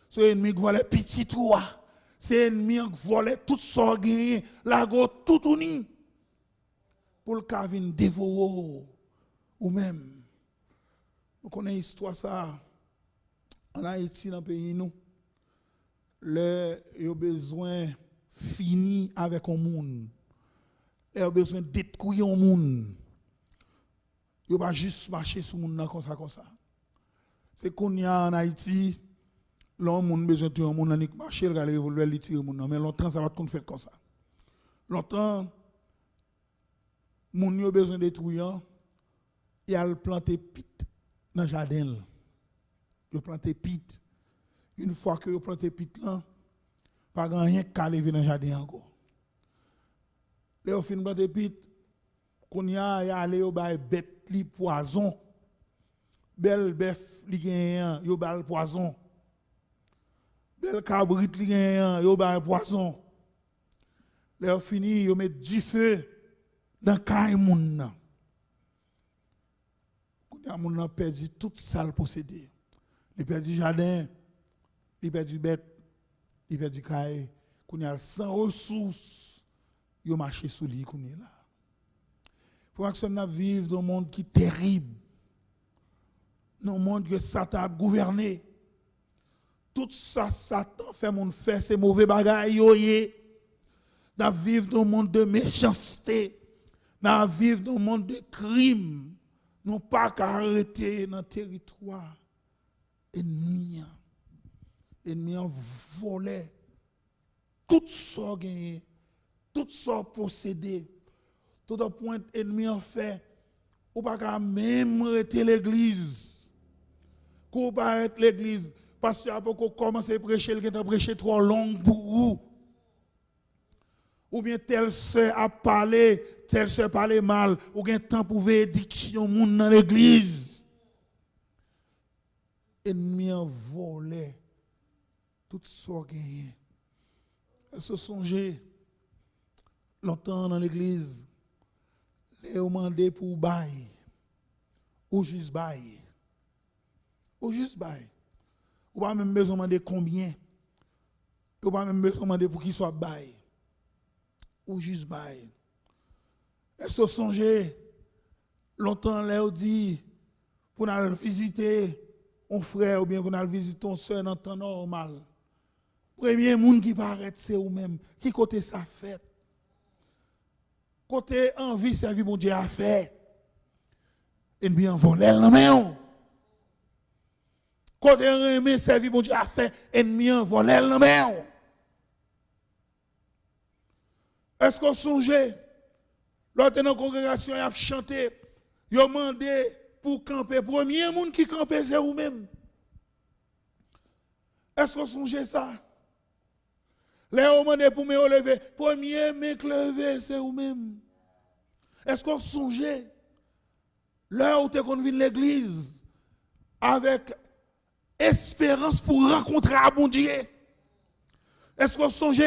Son ennemi qui vole les petits toits. Son ennemi qui vole tout ça gagné. La go tout uni. Pour le cas vin dévorer ou même. Nous connaissons l'histoire ça. En Haïti, dans le pays, nous. Il y a besoin de finir avec un monde. Il y a besoin de détruire un monde. Il ne va pas juste marcher sur le monde comme ça. C'est qu'on y a en Haïti, l'homme a besoin de un monde qui marche, il va évoluer, il tire le monde. Mais longtemps, ça va être fait comme ça. Longtemps, les gens ont besoin de détruire, il a planté pit dans le jardin. Il a planté pit. Une fois que il a planté pit là, pas rien qu'à lever dans le jardin encore. Là, au fin de planté pit, qu'on y a allé au bail bête li poison. Bel bœuf li gen yo bal poison. Bel cabrit li gen yo bal poison. Là, au fini, yo met du feu dans kay moun nan. Qu'on y a moun nan perdu tout ça le possédé. Il perdu jardin, il perdu bête, il perdu kay, qu'on y a sans ressources, yo marché sous lui qu'on est là. Pour que nous vivions dans un monde qui est terrible, dans un monde que Satan a gouverné. Tout ça, Satan fait mon faire ces mauvais bagailles. Nous vivons dans un monde de méchanceté. Nous vivons dans un monde de crime. Nous pas qu'à arrêter dans le territoire. Ennemi a volé tout ça gagné, tout ça possédé. Tout le point ennemi en fait, ou pas même arrêter l'église. Ou pas arrêter l'église, parce que après qu'on commence à prêcher, il a prêché trop long pour vous. Ou bien tel sœur a parlé, tel sœur parlé mal, ou bien temps pour védiction monde dans l'église. Ennemi en volé tout ça gagné. Est-ce que songez longtemps dans l'église? Les demandé pour bail, ou juste bail, ou juste bail. Ou pas même besoin de demander combien, ou pas même besoin de demander pour qu'il soit bail, ou juste bail. Est-ce que vous songez, longtemps, là, dit, pour nous visiter un frère ou bien pour nous visiter un soeur dans le temps normal. Premier monde qui paraît, c'est vous-même. Qui côté ça fait? Côté envie, servir mon Dieu à faire. Et bien voler la main. Côté aimer, servir mon Dieu à faire. Et bien voler la main. Est-ce qu'on songe? Lorsque dans la congrégation, il a chanté, il a demandé pour camper. Premier monde qui campe, c'est vous-même. Est-ce qu'on songe ça? Les gens demandé pour me lever. Premier mec levé, c'est vous-même. Est-ce qu'on songe? Là où tu es connu l'église avec espérance pour rencontrer à bon Dieu. Est-ce qu'on songe?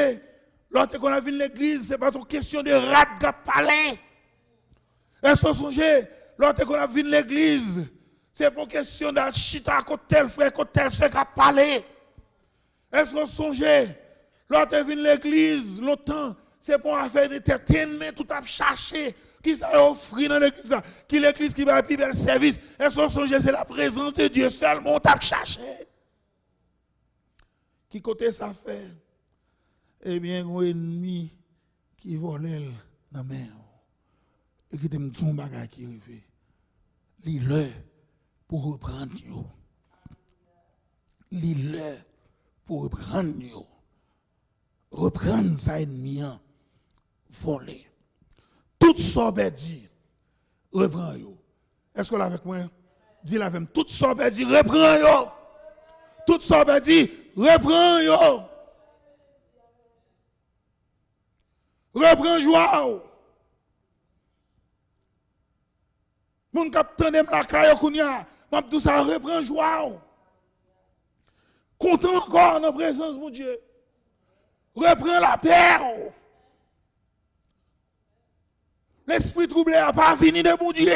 Lorsque on a vu l'église, ce n'est pas une question de rat de palais. Est-ce qu'on songe? Lorsque on a vu l'église, ce n'est pas une question d'achita contre tel frère qui a parlé. Est-ce qu'on songe? Lorsque on a vu l'église, longtemps, c'est pour affaire d'entertainment, tout à chercher. Qui ça offre dans l'église? Qui l'église qui va un plus bel service? Est-ce qu'on songe? C'est la présence de Dieu seulement, on t'a cherché. Qui côté ça fait? Eh bien, un ennemi qui volait dans la main et qui te dit un bagage qui arrive. Lis-le pour reprendre yo. Lis-le pour reprendre yo. Reprendre ça ennemi voler. Tout ça dit, reprends yo. Est-ce que là avec moi? Dis la même. Tout ça dit, reprends yo. Tout ça dit, reprends yo. Reprends joie. Mon capitaine aime la caille kounya, m'a tout ça reprend joie. Content encore dans la présence de Dieu. Reprends la paix. L'esprit troublé n'a pas fini de mon Dieu.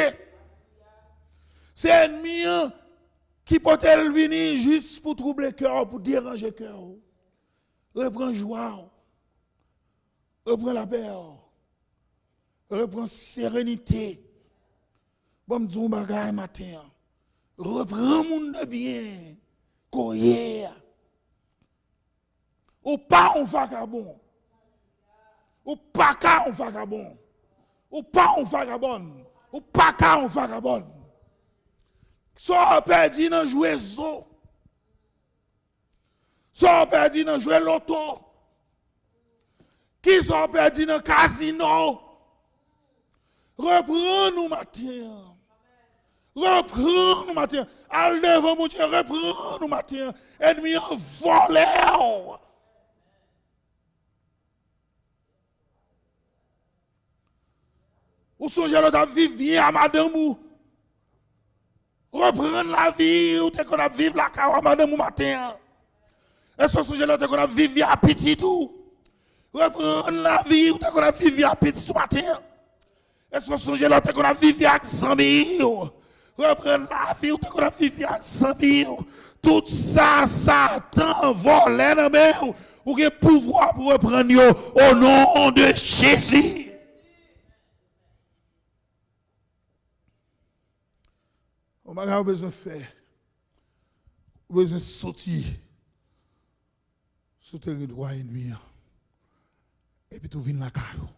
C'est ennemi qui peut-elle venir juste pour troubler le cœur, pour déranger le cœur. Reprends joie. Reprends la paix. Reprends sérénité. Bon, me dis un bagage matin. Reprends mon de bien. Coyer. Ou pas un vagabond. Ou pas qu'un vagabond. Ou pas un vagabond. Ou pas qu'un vagabond. Soit perdu dans jouer zo. Soit perdu dans jouer loto. Qui sont perdus dans le casino. Reprends-nous matin. Reprends-nous matin. Allez devant mon Dieu, reprends-nous matin. Ennemi en volé. Ou songez l'autre à vivre bien à madame ou. Reprendre la vie ou t'es qu'on a vivre la carrière à madame ou matin. Est-ce que songez l'autre qu'on a vivre bien à petit tout. Reprendre la vie ou t'es qu'on a vivre bien à petit tout matin. Est-ce que songez l'autre qu'on a vivre bien à 100 000. Reprendre la vie ou t'es qu'on a vivre bien à 100 000. Tout ça, Satan volé dans main ou qu'il pouvoir pour reprendre yo au nom de Jésus. On a besoin de faire. On a besoin de sortir. Sous terre droit et nuit. Et puis tout vient la caillou.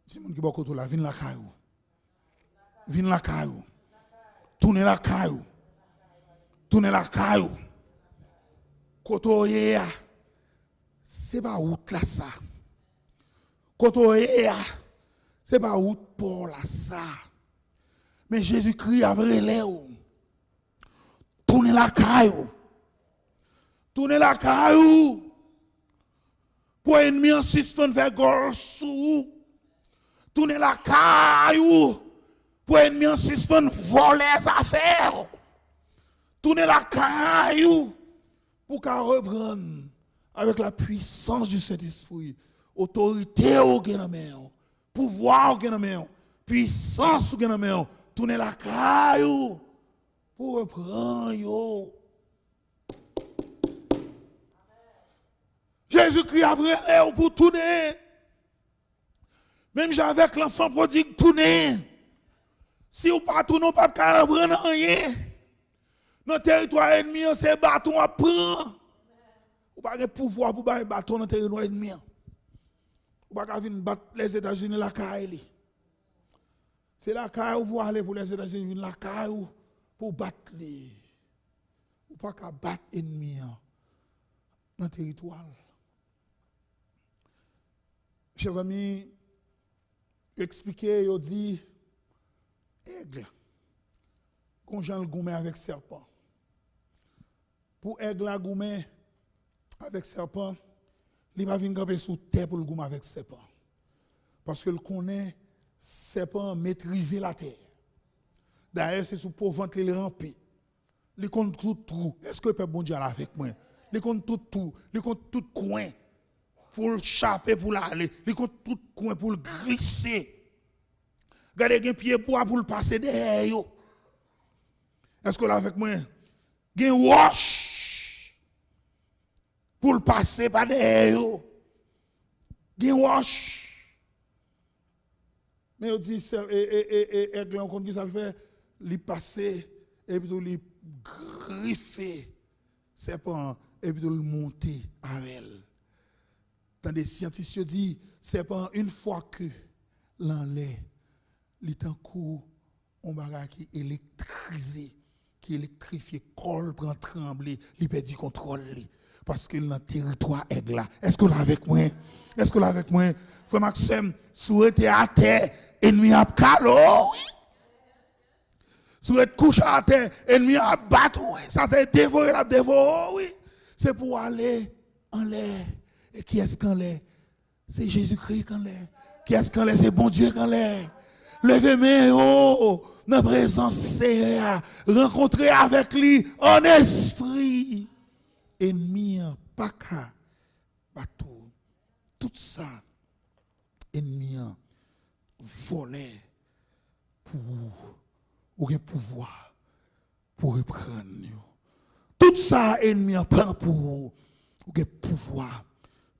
Si mon qui va côté là, vient la caillou. Vient la caillou. Tourner la caillou. Tourner la caillou. Côté c'est pas route là ça. Côté c'est pas route pour là ça. Mais Jésus-Christ a relé. Tournez la caillou. Tournez la caillou. Pour ennemi en suspens faire gorge sous. Tournez la caillou. Pour ennemi en suspens voler les affaires. Tournez la caillou. Pour qu'à reprendre avec la puissance du Saint-Esprit. Autorité au main. Pouvoir au main. Puissance au main. Tournez la caillou pour reprendre yo. Jésus-Christ a brûlé pour tourner. Même avec l'enfant prodigue tourner. Si vous pas tourner, pas prendre rien. Dans le territoire ennemi, c'est bâton à prendre. Vous n'avez pas de pouvoir pour battre bâton dans le territoire ennemi. Vous n'avez pas venir battre les États-Unis la caille. C'est la caille pour aller pour les États-Unis, la caille pour battre les. Vous n'avez pas battre l'ennemi dans le territoire. Chers amis, expliquez, vous dit, aigle, qu'on Jean le gourmet avec serpent. Pour aigle la gourmet avec serpent, il va venir camper sous terre pour le gourmet avec serpent. Parce que le connaît, serpent maîtriser la terre. D'ailleurs, c'est sous pour ventre il ramper. Il compte tout trou. Est-ce que le peuple bon Dieu là avec moi? Il compte tout trou, il compte tout coin. Pour le chaper, pour l'aller. Il compte tout coin pour le glisser. Regardez, un pied bois pour le passer derrière. Est-ce que là avec moi? Il y a un wash pour le passer par derrière. Il y a un wash. Mais on dit, aigle, on dit ça le fait, il passer, et puis il griffer, c'est pas, et puis il monter avec elle. Tant des scientifiques disent, c'est pas une fois que l'enlève, il est en cours, on bagage qui est électrisé, qui électrifié, col prend trembler, il perd du contrôle. Parce que dans le territoire est là. Est-ce que là avec moi? Est-ce que là avec moi? Frère Maxime, souhaitez à terre, ennemi à calo, oui. Souhaitez coucher à terre, ennemi à battre, oui. Ça t'a dévoré, la dévoré, oui. C'est pour aller en l'air. Et qui est-ce qu'en l'air? C'est Jésus-Christ qu'en l'air. Qui est-ce qu'en l'air? C'est bon Dieu qu'en l'air. Levez-moi, oh, dans la présence, c'est rencontrer avec lui en esprit. Ennemi, pas qu'à bateau. Tout ça, ennemi, voler pour le pouvoir, pour reprendre. Tout ça, ennemi, prend pour le pouvoir,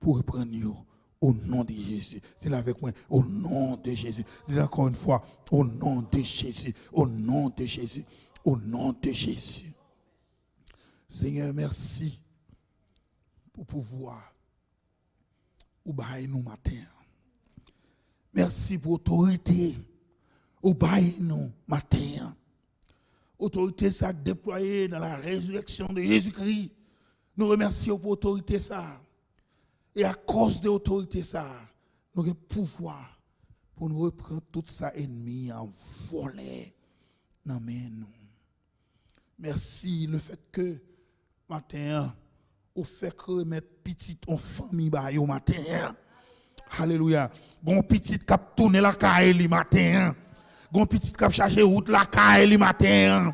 pour reprendre. Au nom de Jésus. Dis-le avec moi. Au nom de Jésus. Dis-le encore une fois. Au nom de Jésus. Au nom de Jésus. Au nom de Jésus. Seigneur, merci pour pouvoir ou bailler nous matin. Merci pour autorité ou bailler nous matin. Autorité ça déployée dans la résurrection de Jésus-Christ. Nous remercions pour autorité ça. Et à cause de l'autorité, ça, nous avons le pouvoir pour nous reprendre tout ça ennemi en voler dans nous. Merci le fait que matin, vous faites remettre petit en famille au matin. Alléluia. Gon petit cap tourner la caille matin. Gon petit cap charger route la caille matin.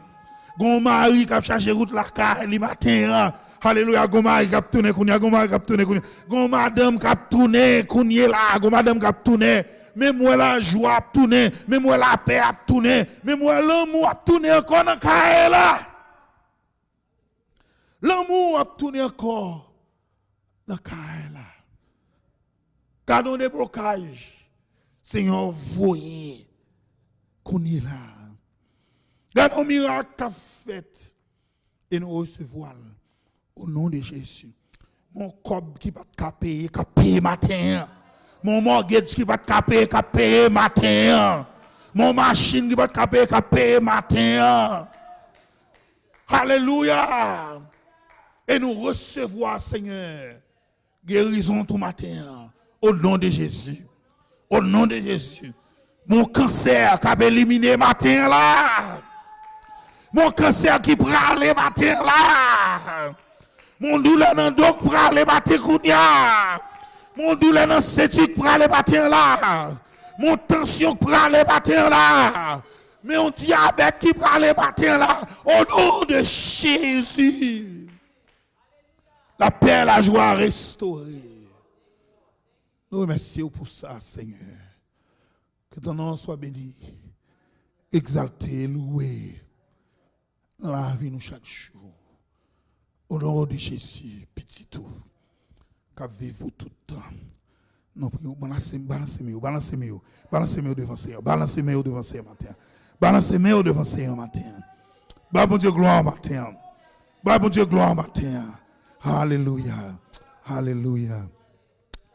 Gon mari cap charger route la caille matin. Alléluia, gon mari k'ap tourner kounya, gon mari k'ap tourner kounya, gon madame k'ap tourner kounya là, gon madame k'ap tourner, même moi la joie ap tourner, même moi la paix ap tourner, même moi l'amour ap tourner encore dans caille là. L'amour ap tourner encore dans caille là. Gardons des blocages. Seigneur, voyez kounya là. Gardons miracle qu'a fait et nous recevoir. Au nom de Jésus. Mon cob qui va te payer matin. Mon mortgage qui va te payer matin. Mon machine qui va te payer matin. Alléluia. Et nous recevons, Seigneur, guérison tout matin. Au nom de Jésus. Au nom de Jésus. Mon cancer qui a éliminé matin là. Mon cancer qui prend les matin là. Mon douleur dans le dos pour aller battre kounya. Mon douleur dans le cétique pour aller battre là. Mon tension pour aller battre là. Mon diabète qui pour aller battre là. Au nom de Jésus. La paix, la joie restaurée. Nous remercions pour ça, Seigneur. Que ton nom soit béni, exalté, loué. Dans la vie, nous chaque jour. Au nom de Jésus, petit tout, qu'à vivre pour tout le temps. Non, balancez-moi devant Seigneur. Balancez-moi devant Seigneur matin. Balancez-moi devant Seigneur matin. Bah, bon Dieu, gloire matin. Bah, bon Dieu, gloire matin. Alléluia. Alléluia.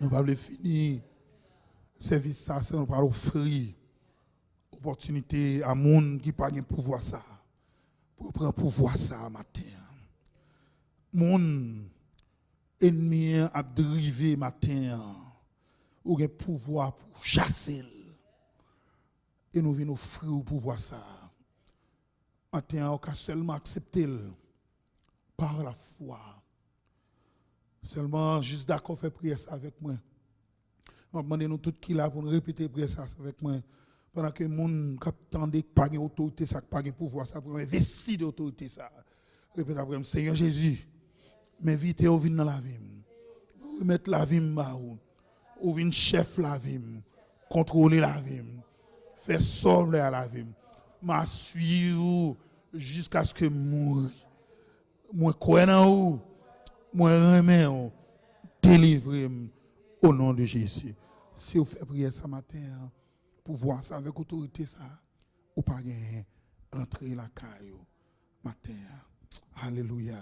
Nous ne pouvons pas finir. Service ça, c'est nous pas offrir opportunité à monde qui pas de pouvoir ça. Pour prendre pouvoir ça matin. Mon ennemi a dérivé matin. Ou un pouvoir pour chasser. Et nous venons offrir au pouvoir ça. Matin, on peut seulement accepter par la foi. Seulement, juste d'accord, faire prier ça avec moi. Je vais demander nous tout qui là pour nous répéter prier ça avec moi. Pendant que les gens qui attendent pas d'autorité, ça pas de pouvoir, ça pour investir d'autorité ça. Répétez après, Seigneur Jésus, m'invite au vin dans la vie. Remettre la vie en ou vin chef la vie, contrôler la vie, faire sauver la vie, m'assurer jusqu'à ce que moi crois en vous, moi remets délivrer au nom de Jésus. Si vous faites prier ce matin, pour voir ça avec autorité, ça, ou pas rentrer la caille matin. Alléluia.